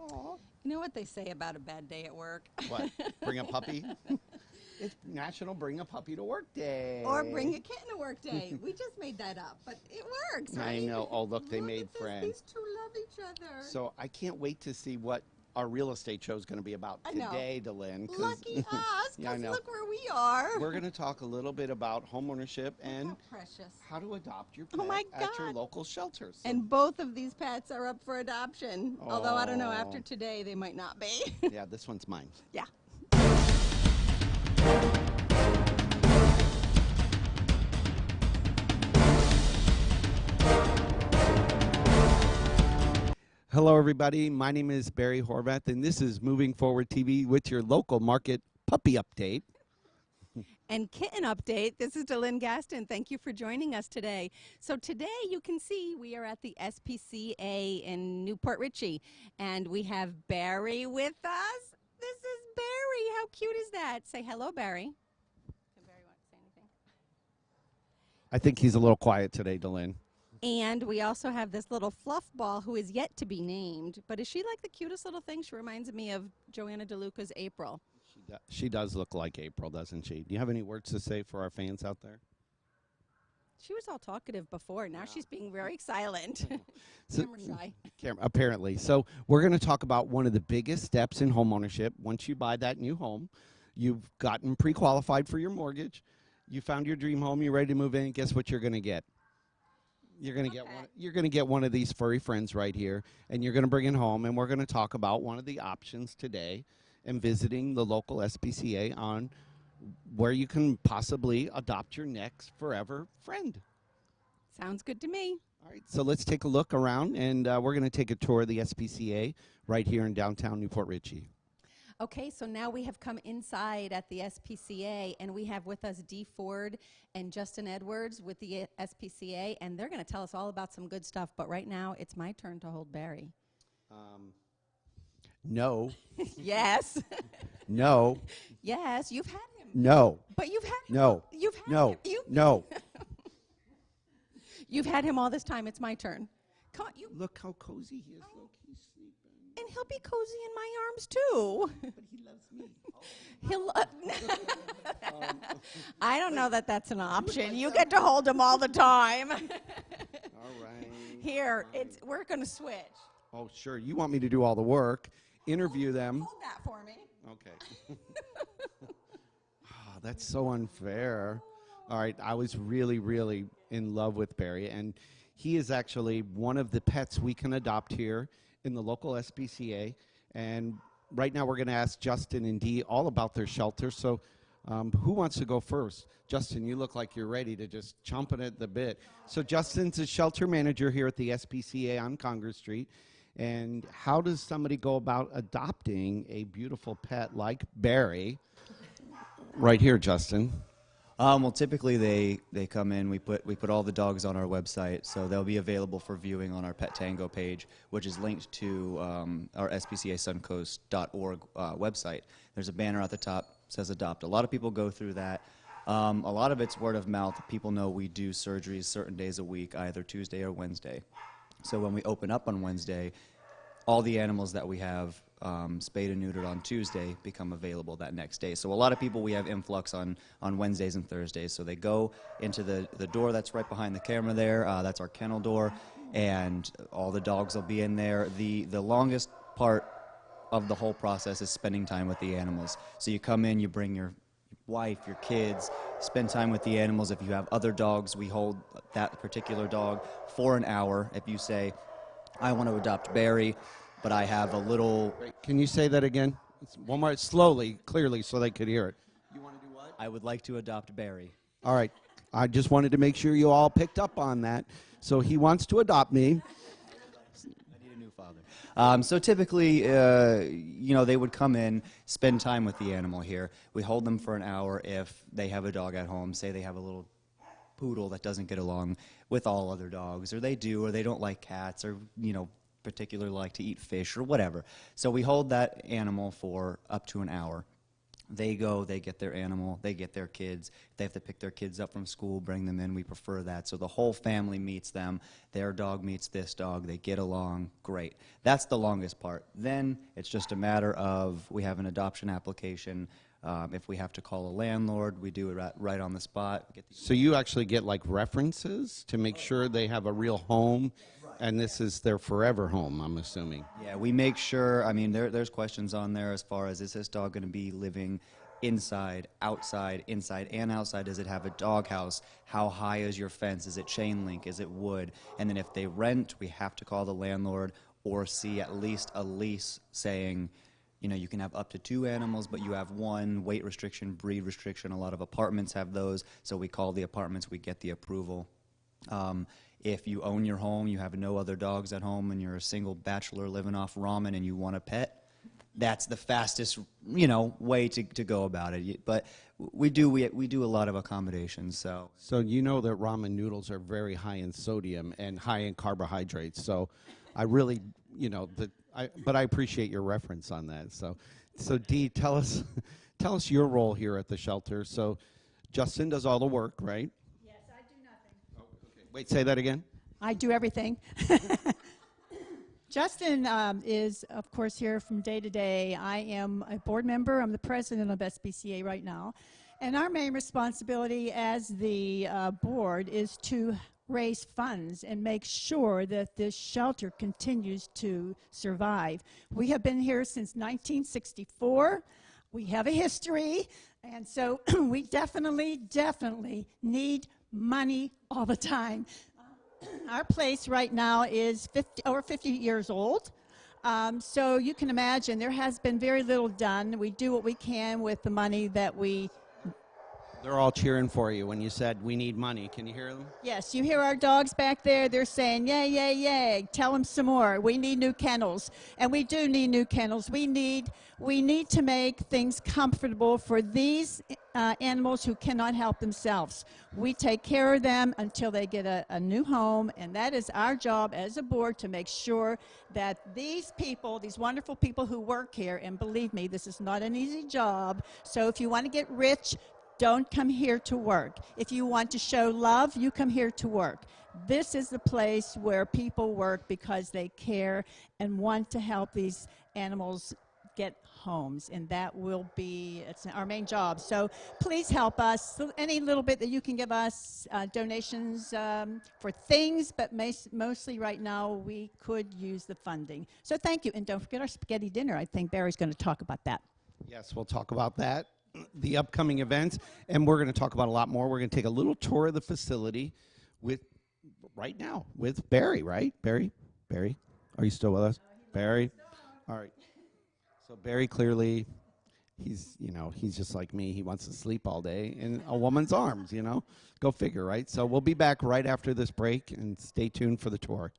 Aw. You know what they say about a bad day at work? What? Bring a puppy? It's National Bring a Puppy to Work Day. Or bring a kitten to work day. We just made that up, but it works, right? I know. Oh, look, they made at this. friends. These two love each other. So I can't wait to see what our real estate show is going to be about I know. today, Delynn. 'cause- Lucky us, Yeah, I because know. look where we are. We're going to talk a little bit about homeownership and How precious. how to adopt your Oh pet my at your God. local shelter. So, And both of these pets are up for adoption. Although I don't know, after Oh. today they might not be. yeah, this one's mine. Yeah. Hello, everybody. My name is Barry Horvath, and this is Moving Forward TV with your local market puppy update. And kitten update. This is Delynn Gaston. Thank you for joining us today. So today you can see we are at the SPCA in Newport Richey, and we have Barry with us. This is Barry. How cute is that? Say hello, Barry. Can Barry want to say anything? I think he's a little quiet today, Delynn. And we also have this little fluff ball who is yet to be named. But is she like the cutest little thing? She reminds me of Joanna DeLuca's April. She does look like April, doesn't she? Do you have any words to say for our fans out there? She was all talkative before. Now she's being very silent. So- Camera shy. Apparently. So we're going to talk about one of the biggest steps in homeownership. Once you buy that new home, you've gotten pre-qualified for your mortgage. You found your dream home. You're ready to move in. Guess what you're going to get? You're going to get one. You're going to get one of these furry friends right here, and you're going to bring it home. And we're going to talk about one of the options today, and visiting the local SPCA on where you can possibly adopt your next forever friend. Sounds good to me. All right, so let's take a look around, and we're going to take a tour of the SPCA right here in downtown Newport Richey. Okay, so now we have come inside at the SPCA, and we have with us Dee Ford and Justin Edwards with the SPCA, and they're going to tell us all about some good stuff. But right now, it's my turn to hold Barry. No, Yes. no, Yes, you've had him. no, But you've had him. no, You've had no, him. no. You've had him all this time. It's my turn. Come on, you. Look how cozy he is. Look, he's sleeping. And he'll be cozy in my arms too. But he loves me. He'll. I don't know that that's an option. You get to hold him all the time. All right. Here, we're going to switch. Oh, sure. You want me to do all the work, interview them. Hold that for me. Okay. That's so unfair. All right, I was really, really in love with Barry, and he is actually one of the pets we can adopt here in the local SPCA. And right now we're going to ask Justin and Dee all about their shelter. So who wants to go first? Justin, you look like you're ready to just chomping at the bit. So Justin's a shelter manager here at the SPCA on Congress Street. And how does somebody go about adopting a beautiful pet like Barry? Right here, Justin. Well, typically they come in. We put all the dogs on our website, so they'll be available for viewing on our Pet Tango page, which is linked to our spcasuncoast.org website. There's a banner at the top that says Adopt. A lot of people go through that. A lot of it's word of mouth. People know we do surgeries certain days a week, either Tuesday or Wednesday. So when we open up on Wednesday, all the animals that we have spayed and neutered on Tuesday become available that next day. So a lot of people, we have influx on Wednesdays and Thursdays. So they go into the door that's right behind the camera there. That's our kennel door, and all the dogs will be in there. The longest part of the whole process is spending time with the animals. So you come in, you bring your wife, your kids, spend time with the animals. If you have other dogs, we hold that particular dog for an hour. If you say, I want to adopt Barry, but I have a little... Can you say that again? One more, slowly, clearly, so they could hear it. You want to do what? I would like to adopt Barry. All right. I just wanted to make sure you all picked up on that. So he wants to adopt me. I need a new father. So typically, they would come in, spend time with the animal here. We hold them for an hour if they have a dog at home. Say they have a little poodle that doesn't get along with all other dogs, or they do, or they don't like cats, or, particularly like to eat fish or whatever. So we hold that animal for up to an hour. They go, they get their animal, they get their kids. If they have to pick their kids up from school, bring them in, we prefer that. So the whole family meets them. Their dog meets this dog. They get along. Great. That's the longest part. Then it's just a matter of we have an adoption application. If we have to call a landlord, we do it right on the spot. So you actually get like references to make sure they have a real home, and this is their forever home, I'm assuming. Yeah, we make sure, I mean, there's questions on there as far as, is this dog going to be living inside, outside, inside and outside? Does it have a doghouse? How high is your fence? Is it chain link? Is it wood? And then if they rent, we have to call the landlord or see at least a lease saying, you know, you can have up to 2 animals, but you have 1, weight restriction, breed restriction. A lot of apartments have those, so we call the apartments, we get the approval. If you own your home, you have no other dogs at home, and you're a single bachelor living off ramen and you want a pet, that's the fastest, you know, way to go about it. But we do a lot of accommodations. So you know that ramen noodles are very high in sodium and high in carbohydrates. So I really, you know, but I appreciate your reference on that. So Dee, tell us your role here at the shelter. So Justin does all the work, right? Yes, I do nothing. Oh, okay. Wait, say that again. I do everything. Justin is, of course, here from day to day. I am a board member. I'm the president of SPCA right now. And our main responsibility as the board is to raise funds and make sure that this shelter continues to survive. We have been here since 1964. We have a history, and so we definitely need money all the time. Our place right now is over 50 years old. So you can imagine there has been very little done. We do what we can with the money that we... They're all cheering for you when you said we need money. Can you hear them? Yes, you hear our dogs back there. They're saying, yay, yay, yay. Tell them some more. We need new kennels. And we do need new kennels. We need to make things comfortable for these animals who cannot help themselves. We take care of them until they get a new home, and that is our job as a board to make sure that these people, these wonderful people who work here, and believe me, this is not an easy job. So if you want to get rich, don't come here to work. If you want to show love, you come here to work. This is the place where people work because they care and want to help these animals get homes, and that will be, it's our main job. So please help us. So any little bit that you can give us, donations for things, but mostly right now we could use the funding. So thank you, and don't forget our spaghetti dinner. I think Barry's going to talk about that. Yes, we'll talk about that, the upcoming events, and we're going to talk about a lot more. We're going to take a little tour of the facility right now with Barry, right? Barry, are you still with us? Barry? All right. So Barry, clearly, he's just like me. He wants to sleep all day in a woman's arms, you know? Go figure, right? So we'll be back right after this break, and stay tuned for the tour.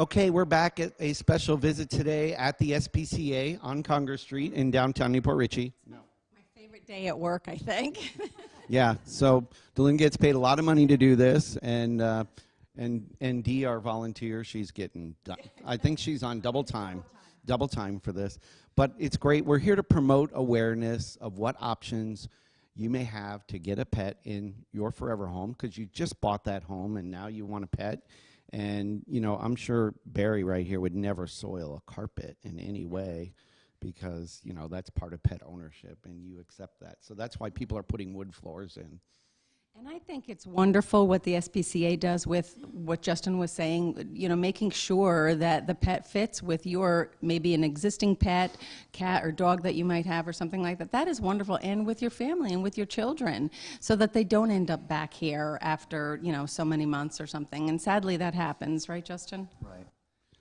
Okay, we're back at a special visit today at the SPCA on Congress Street in downtown Newport Richey. My favorite day at work, I think. Yeah, so Delynn gets paid a lot of money to do this, and Dee, our volunteer, she's getting, I think she's on double time for this. But it's great. We're here to promote awareness of what options you may have to get a pet in your forever home, because you just bought that home and now you want a pet. And, you know, I'm sure Barry right here would never soil a carpet in any way, because, you know, that's part of pet ownership and you accept that. So that's why people are putting wood floors in. And I think it's wonderful what the SPCA does with what Justin was saying, you know, making sure that the pet fits with your, maybe an existing pet, cat or dog that you might have or something like that. That is wonderful, and with your family and with your children, so that they don't end up back here after, you know, so many months or something. And sadly that happens, right, Justin? Right.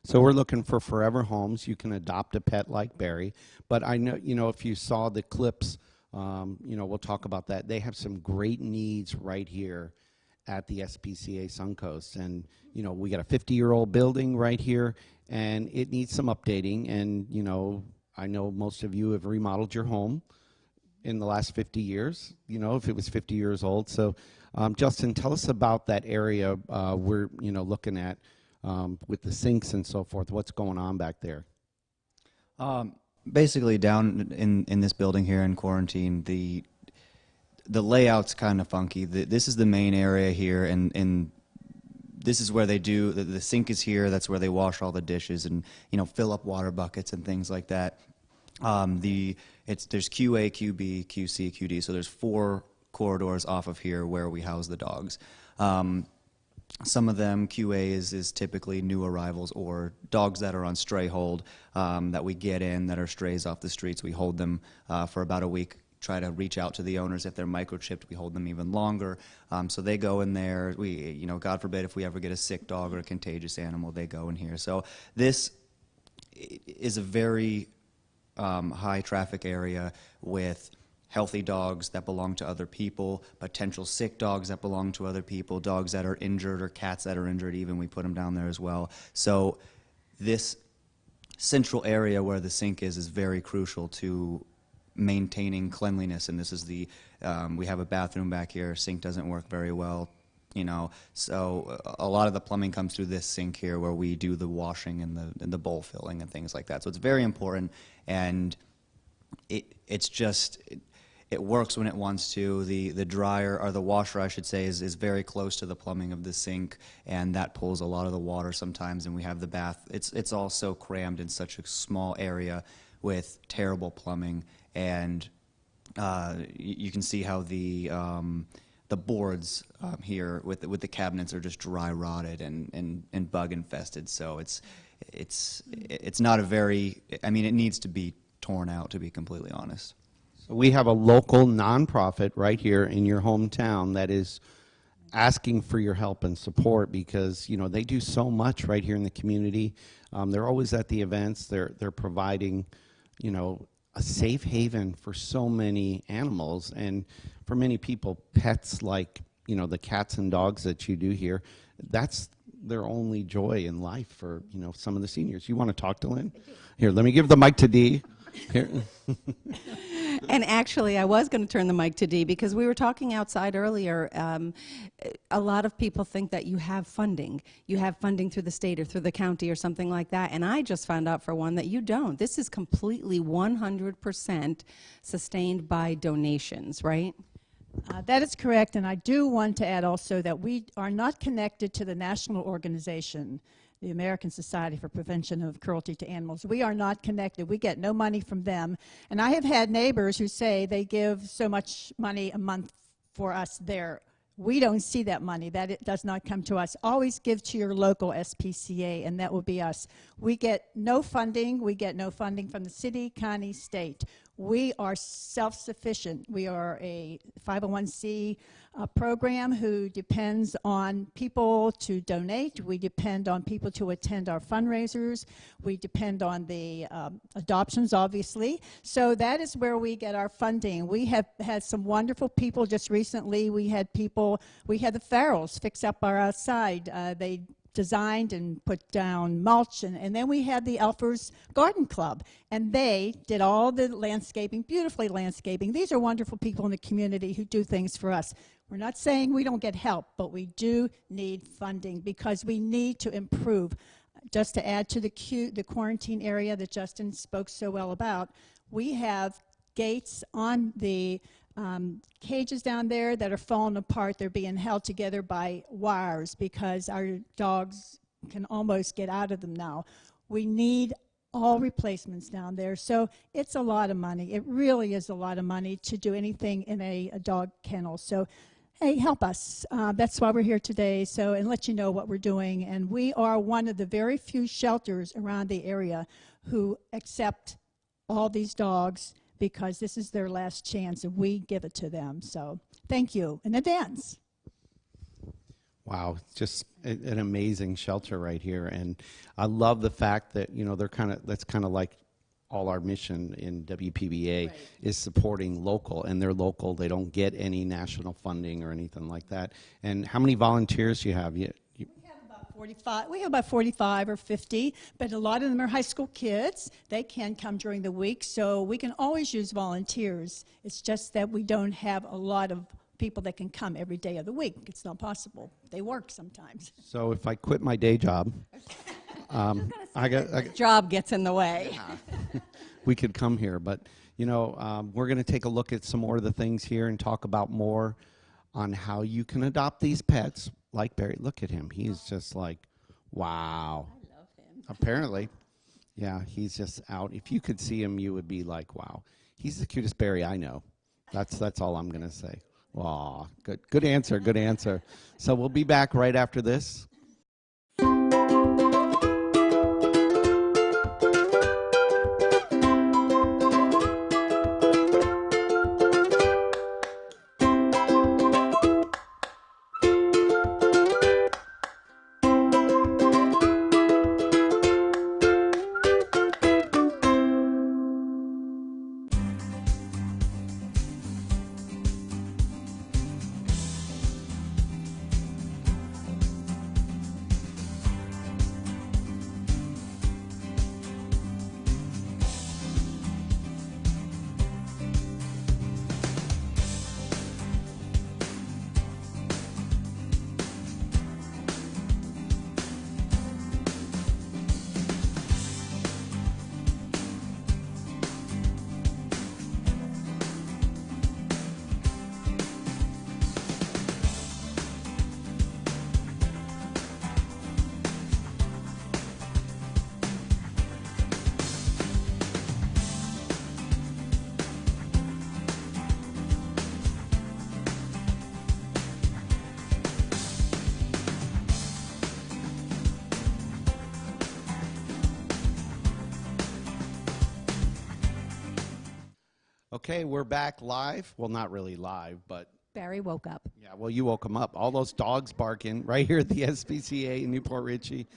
So we're looking for forever homes. You can adopt a pet like Barry. But I know, you know, if you saw the clips, you know, we'll talk about that. They have some great needs right here at the SPCA Suncoast. And, you know, we got a 50-year-old building right here, and it needs some updating. And, you know, I know most of you have remodeled your home in the last 50 years, you know, if it was 50 years old. So, Justin, tell us about that area we're, you know, looking at with the sinks and so forth. What's going on back there? Basically, down in this building here in Quarantine, the layout's kind of funky. This is the main area here, and this is where they do, the sink is here. That's where they wash all the dishes and, you know, fill up water buckets and things like that. There's QA, QB, QC, QD, so there's 4 corridors off of here where we house the dogs. Some of them, QA is typically new arrivals or dogs that are on stray hold that we get in that are strays off the streets. We hold them for about a week, try to reach out to the owners. If they're microchipped, we hold them even longer. So they go in there. We, you know, God forbid if we ever get a sick dog or a contagious animal, they go in here. So this is a very high traffic area with healthy dogs that belong to other people, potential sick dogs that belong to other people, dogs that are injured or cats that are injured even, we put them down there as well. So this central area where the sink is very crucial to maintaining cleanliness. And this is the, we have a bathroom back here, sink doesn't work very well, you know, so a lot of the plumbing comes through this sink here where we do the washing and the bowl filling and things like that. So it's very important, and it's just, it works when it wants to. The dryer, or the washer I should say, is very close to the plumbing of the sink, and that pulls a lot of the water sometimes. And we have the bath. It's all so crammed in such a small area with terrible plumbing, and you can see how the boards here with the cabinets are just dry rotted and bug infested. So it's not a very, I mean, it needs to be torn out, to be completely honest. We have a local nonprofit right here in your hometown that is asking for your help and support, because, you know, they do so much right here in the community. They're always at the events. They're providing, you know, a safe haven for so many animals, and for many people, pets like, you know, the cats and dogs that you do here, that's their only joy in life for, you know, some of the seniors. You want to talk to Lynn? Here, let me give the mic to Dee. Here. And actually, I was going to turn the mic to Dee, because we were talking outside earlier. A lot of people think that you have funding. You have funding through the state or through the county or something like that. And I just found out for one that you don't. This is completely 100% sustained by donations, right? That is correct, and I do want to add also that we are not connected to the national organization, the American Society for Prevention of Cruelty to Animals. We are not connected. We get no money from them. And I have had neighbors who say they give so much money a month for us there. We don't see that money. That it does not come to us. Always give to your local SPCA, and that will be us. We get no funding. We get no funding from the city, county, state. We are self-sufficient. We are a 501c program who depends on people to donate. We depend on people to attend our fundraisers. We depend on the adoptions, obviously. So that is where we get our funding. We have had some wonderful people just recently. We had the Farrells fix up our outside. They designed and put down mulch, and then we had the Elfers Garden Club, and they did all the landscaping, beautifully landscaping. These are wonderful people in the community who do things for us. We're not saying we don't get help, but we do need funding because we need to improve. Just to add to the quarantine area that Justin spoke so well about, we have gates on the cages down there that are falling apart. They're being held together by wires because our dogs can almost get out of them now. We need all replacements down there. So it's a lot of money. It really is a lot of money to do anything in a dog kennel. So hey, help us. That's why we're here today, and let you know what we're doing. And we are one of the very few shelters around the area who accept all these dogs because this is their last chance, and we give it to them. So thank you in advance. Wow, just an amazing shelter right here, and I love the fact that that's kind of like all our mission in WPBA is supporting local, and they're local. They don't get any national funding or anything like that. And how many volunteers do you have? We have about 45 or 50, but a lot of them are high school kids. They can come during the week, so we can always use volunteers. It's just that we don't have a lot of people that can come every day of the week. It's not possible. They work sometimes. So if I quit my day job, Job gets in the way. we could come here. But, we're going to take a look at some more of the things here and talk about more on how you can adopt these pets. Like Barry, look at him. He's just like, wow. I love him. Apparently, yeah, he's just out. If you could see him, you would be like, wow. He's the cutest Barry I know. That's all I'm going to say. Aw, good answer, good answer. So we'll be back right after this. Okay, we're back live. Well, not really live, but Barry woke up. yeah, well, you woke him up. All those dogs barking right here at the SPCA in Newport Richey.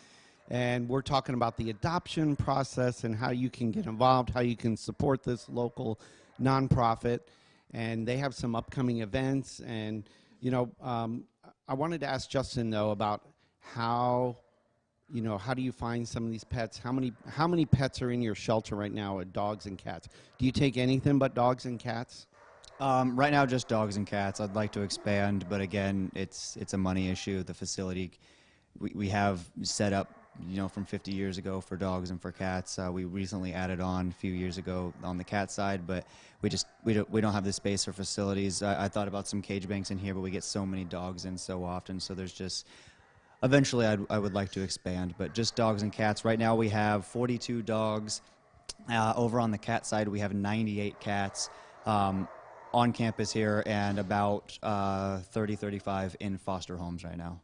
And we're talking about the adoption process and how you can get involved, how you can support this local nonprofit. And they have some upcoming events. And, I wanted to ask Justin, though, about how do you find some of these pets? How many pets are in your shelter right now, dogs and cats? Do you take anything but dogs and cats? Right now, just dogs and cats. I'd like to expand, but again, it's a money issue. The facility we have set up, from 50 years ago for dogs and for cats. We recently added on a few years ago on the cat side, but we don't have the space for facilities. I thought about some cage banks in here, but we get so many dogs in so often, so there's just. Eventually, I would like to expand, but just dogs and cats. Right now, we have 42 dogs. Over on the cat side, we have 98 cats on campus here and about 35 in foster homes right now.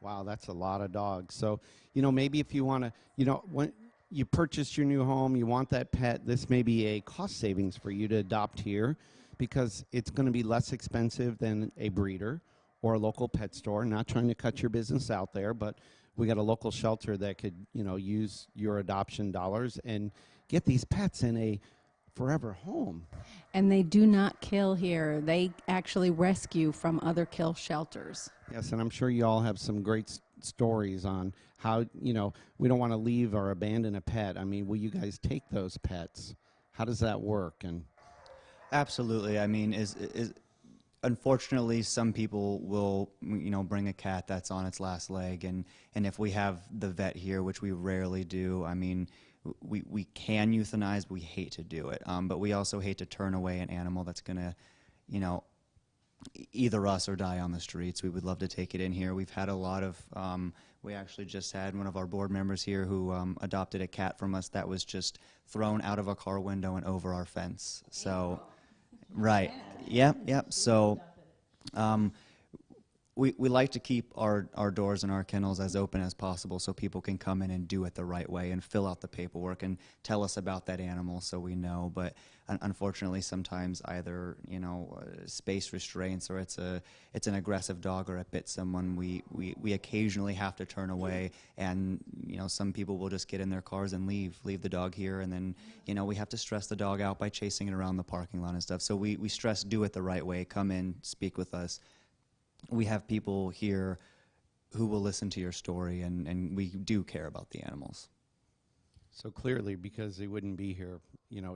Wow, that's a lot of dogs. So, maybe if you want to, when you purchase your new home, you want that pet, this may be a cost savings for you to adopt here because it's going to be less expensive than a breeder or a local pet store. Not trying to cut your business out there, but we got a local shelter that could, use your adoption dollars and get these pets in a forever home. And they do not kill here. They actually rescue from other kill shelters. Yes, and I'm sure you all have some great different stories on how, we don't want to leave or abandon a pet. I mean, will you guys take those pets? How does that work? And Absolutely. I mean, is unfortunately some people will bring a cat that's on its last leg, and if we have the vet here, which we rarely do, I mean, we can euthanize, but we hate to do it. But we also hate to turn away an animal that's gonna, either us or die on the streets. We would love to take it in here. We've had a lot of, we actually just had one of our board members here who adopted a cat from us that was just thrown out of a car window and over our fence. So, right. Yep. So, we like to keep our doors and our kennels as open as possible so people can come in and do it the right way and fill out the paperwork and tell us about that animal so we know. But unfortunately, sometimes either space restraints or it's an aggressive dog or it bit someone. We occasionally have to turn away, and some people will just get in their cars and leave the dog here, and then we have to stress the dog out by chasing it around the parking lot and stuff. So we stress do it the right way. Come in, speak with us. We have people here who will listen to your story, and we do care about the animals. so clearly, because they wouldn't be here,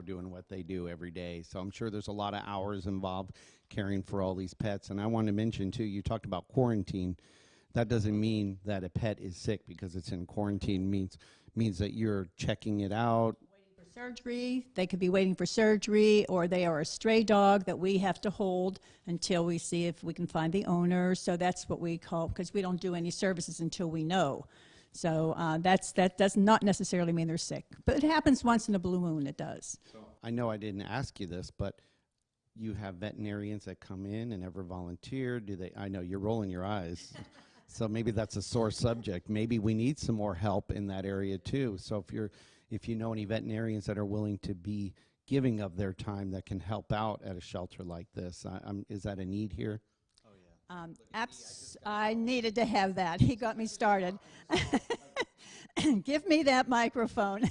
doing what they do every day. So I'm sure there's a lot of hours involved caring for all these pets. And I want to mention, too, you talked about quarantine. That doesn't mean that a pet is sick because it's in quarantine. Means that you're checking it out. For surgery, they could be waiting for surgery, or they are a stray dog that we have to hold until we see if we can find the owner. So that's what we call, because we don't do any services until we know. So that does not necessarily mean they're sick, but it happens once in a blue moon. It does. I know I didn't ask you this, but you have veterinarians that come in and ever volunteer. Do they? I know you're rolling your eyes. So maybe that's a sore subject. Maybe we need some more help in that area too. So if you know any veterinarians that are willing to be giving of their time that can help out at a shelter like this, is that a need here? I needed to have that. He got me started. Give me that microphone.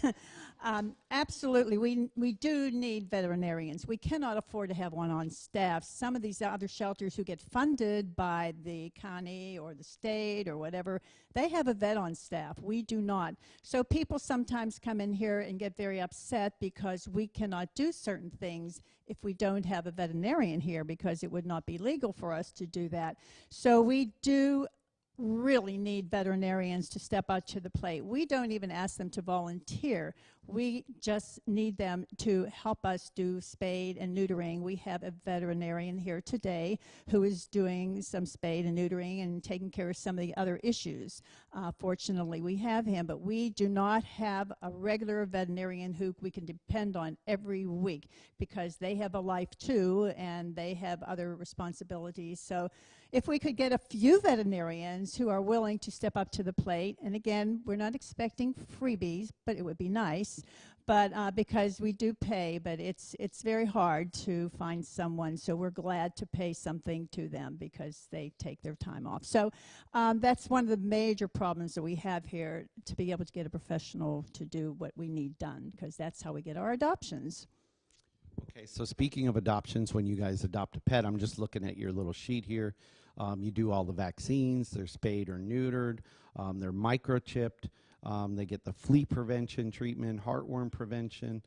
Absolutely. We do need veterinarians. We cannot afford to have one on staff. Some of these other shelters who get funded by the county or the state or whatever, they have a vet on staff. We do not. So people sometimes come in here and get very upset because we cannot do certain things if we don't have a veterinarian here, because it would not be legal for us to do that. So we do really need veterinarians to step up to the plate. We don't even ask them to volunteer. We just need them to help us do spade and neutering. We have a veterinarian here today who is doing some spade and neutering and taking care of some of the other issues. Fortunately, we have him, but we do not have a regular veterinarian who we can depend on every week, because they have a life too and they have other responsibilities. So if we could get a few veterinarians who are willing to step up to the plate, and again, we're not expecting freebies, but it would be nice, but because we do pay, but it's very hard to find someone, so we're glad to pay something to them because they take their time off. So that's one of the major problems that we have here, to be able to get a professional to do what we need done, because that's how we get our adoptions. Okay, so speaking of adoptions, when you guys adopt a pet, I'm just looking at your little sheet here. You do all the vaccines. They're spayed or neutered. They're microchipped. They get the flea prevention treatment, heartworm prevention,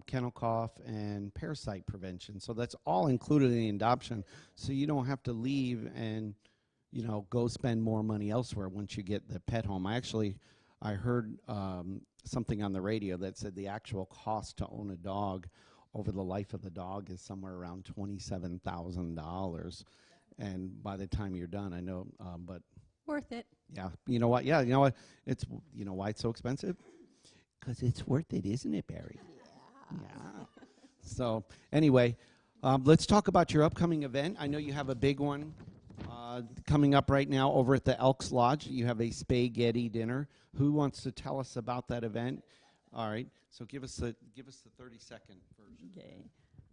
kennel cough, and parasite prevention. So that's all included in the adoption. So you don't have to leave and, go spend more money elsewhere once you get the pet home. I heard something on the radio that said the actual cost to own a dog over the life of the dog is somewhere around $27,000. And by the time you're done, I know, but Worth it. yeah, you know what? Yeah, you know what? Why it's so expensive? Because it's worth it, isn't it, Barry? Yeah. So anyway, let's talk about your upcoming event. I know you have a big one coming up right now over at the Elks Lodge. You have a spaghetti dinner. Who wants to tell us about that event? All right. So give us the 30-second version. Okay.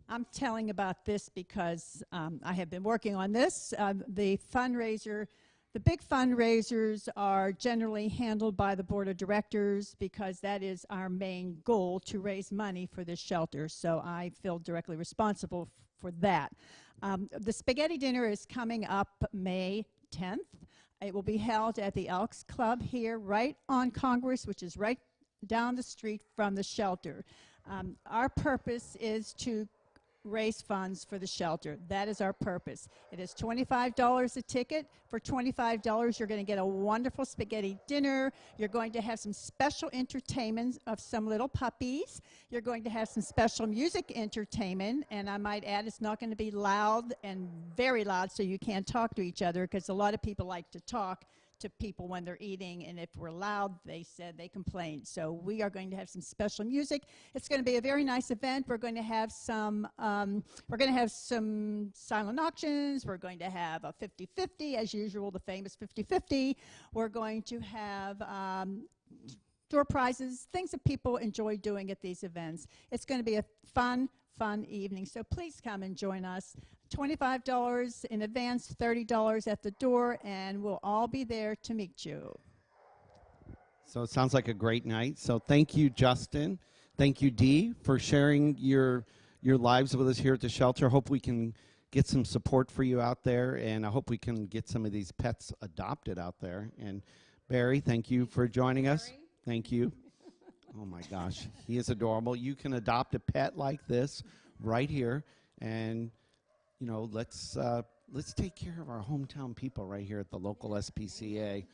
I'm telling about this because I have been working on this. The big fundraisers are generally handled by the board of directors, because that is our main goal, to raise money for this shelter. So I feel directly responsible for that. The spaghetti dinner is coming up May 10th. It will be held at the Elks Club here, right on Congress, which is right down the street from the shelter. Our purpose is to raise funds for the shelter. That is our purpose. It is $25 a ticket. For $25, you're going to get a wonderful spaghetti dinner. You're going to have some special entertainment of some little puppies. You're going to have some special music entertainment, and I might add, it's not going to be loud and very loud so you can't talk to each other, because a lot of people like to talk to people when they're eating, and if we're loud, they said they complain. So we are going to have some special music. It's going to be a very nice event. We're going to have some silent auctions. We're going to have a 50-50, as usual, the famous 50-50. We're going to have door prizes, things that people enjoy doing at these events. It's going to be a fun evening. So please come and join us. $25 in advance, $30 at the door, and we'll all be there to meet you. So it sounds like a great night. So thank you, Justin. Thank you, Dee, for sharing your lives with us here at the shelter. Hope we can get some support for you out there, and I hope we can get some of these pets adopted out there. And Barry, thank you for joining us. Thank you. Oh my gosh, he is adorable. You can adopt a pet like this right here, and you know, let's take care of our hometown people right here at the local SPCA.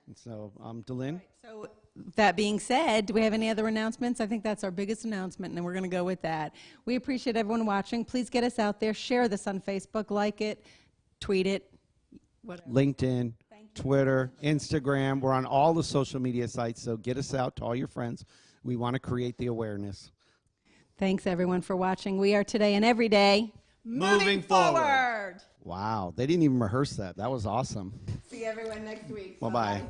And so, Delynn? So that being said, do we have any other announcements? I think that's our biggest announcement, and we're going to go with that. We appreciate everyone watching. Please get us out there. Share this on Facebook. Like it. Tweet it. Whatever. LinkedIn, Twitter, Instagram. We're on all the social media sites, so get us out to all your friends. We want to create the awareness. Thanks, everyone, for watching. We are today and every day Moving forward. Wow, they didn't even rehearse that. That was awesome. See everyone next week. Bye-bye.